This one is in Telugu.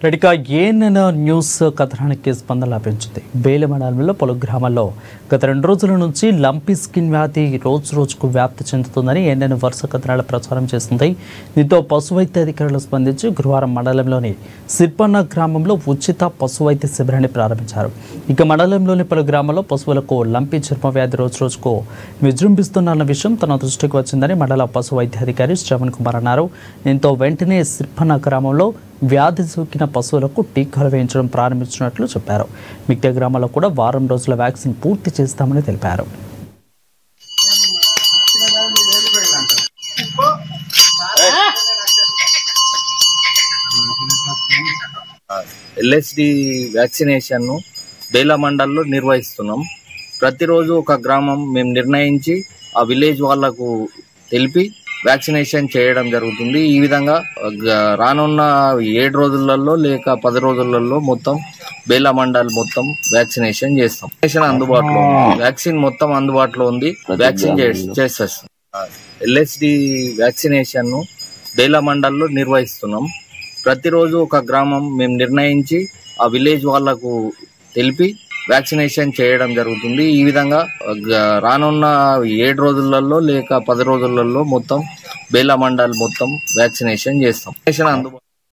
రెడ్డిగా ఏఎన్ఎన్ న్యూస్ కథనానికి స్పందన లభించింది. బేలి మండలంలో పలు గ్రామాల్లో గత 2 రోజుల నుంచి లంపీ స్కిన్ వ్యాధి రోజుకు వ్యాప్తి చెందుతుందని ఏఎన్ఎన్ వరుస కథనాల ప్రచారం చేస్తుంది. దీంతో పశువైద్య అధికారులు స్పందించి గురువారం మండలంలోని సిర్పన్న గ్రామంలో ఉచిత పశువైద్య శిబిరాన్ని ప్రారంభించారు. ఇక మండలంలోని పలు గ్రామాల్లో పశువులకు లంపీ చర్మ వ్యాధి రోజుకు విజృంభిస్తున్న విషయం తన దృష్టికి వచ్చిందని మండల పశువైద్యాధికారి శ్రవణ్ కుమార్ అన్నారు. దీంతో వెంటనే సిర్పన్న గ్రామంలో వ్యాధి సోకిన పశువులకు టీకాలు వేయించడం ప్రారంభించినట్లు చెప్పారు. మిగతా గ్రామాల్లో కూడా వారం రోజుల వ్యాక్సిన్ పూర్తి చేస్తామని తెలిపారు. ఎల్ఎస్డి వ్యాక్సినేషన్ ను బేలా మండల్లో నిర్వహిస్తున్నాం. ప్రతిరోజు ఒక గ్రామం మేము నిర్ణయించి ఆ విలేజ్ వాళ్లకు తెలిపి వ్యాక్సినేషన్ చేయడం జరుగుతుంది. ఈ విధంగా రానున్న 7 రోజులలో లేక 10 రోజులలో మొత్తం బేలా మండల్ మొత్తం వ్యాక్సినేషన్ చేస్తాం. అందుబాటులో వ్యాక్సిన్ మొత్తం అందుబాటులో ఉంది. వ్యాక్సిన్ చేస్తాం. ఎల్ఎస్డి వ్యాక్సినేషన్ ను బేలా మండల్లో నిర్వహిస్తున్నాం. ప్రతిరోజు ఒక గ్రామం మేము నిర్ణయించి ఆ విలేజ్ వాళ్లకు తెలిపి వ్యాక్సినేషన్ చేయడం జరుగుతుంది. ఈ విధంగా రానున్న 7 రోజులలో లేక 10 రోజులలో మొత్తం బేలా మండల్ మొత్తం వ్యాక్సినేషన్ చేస్తాం.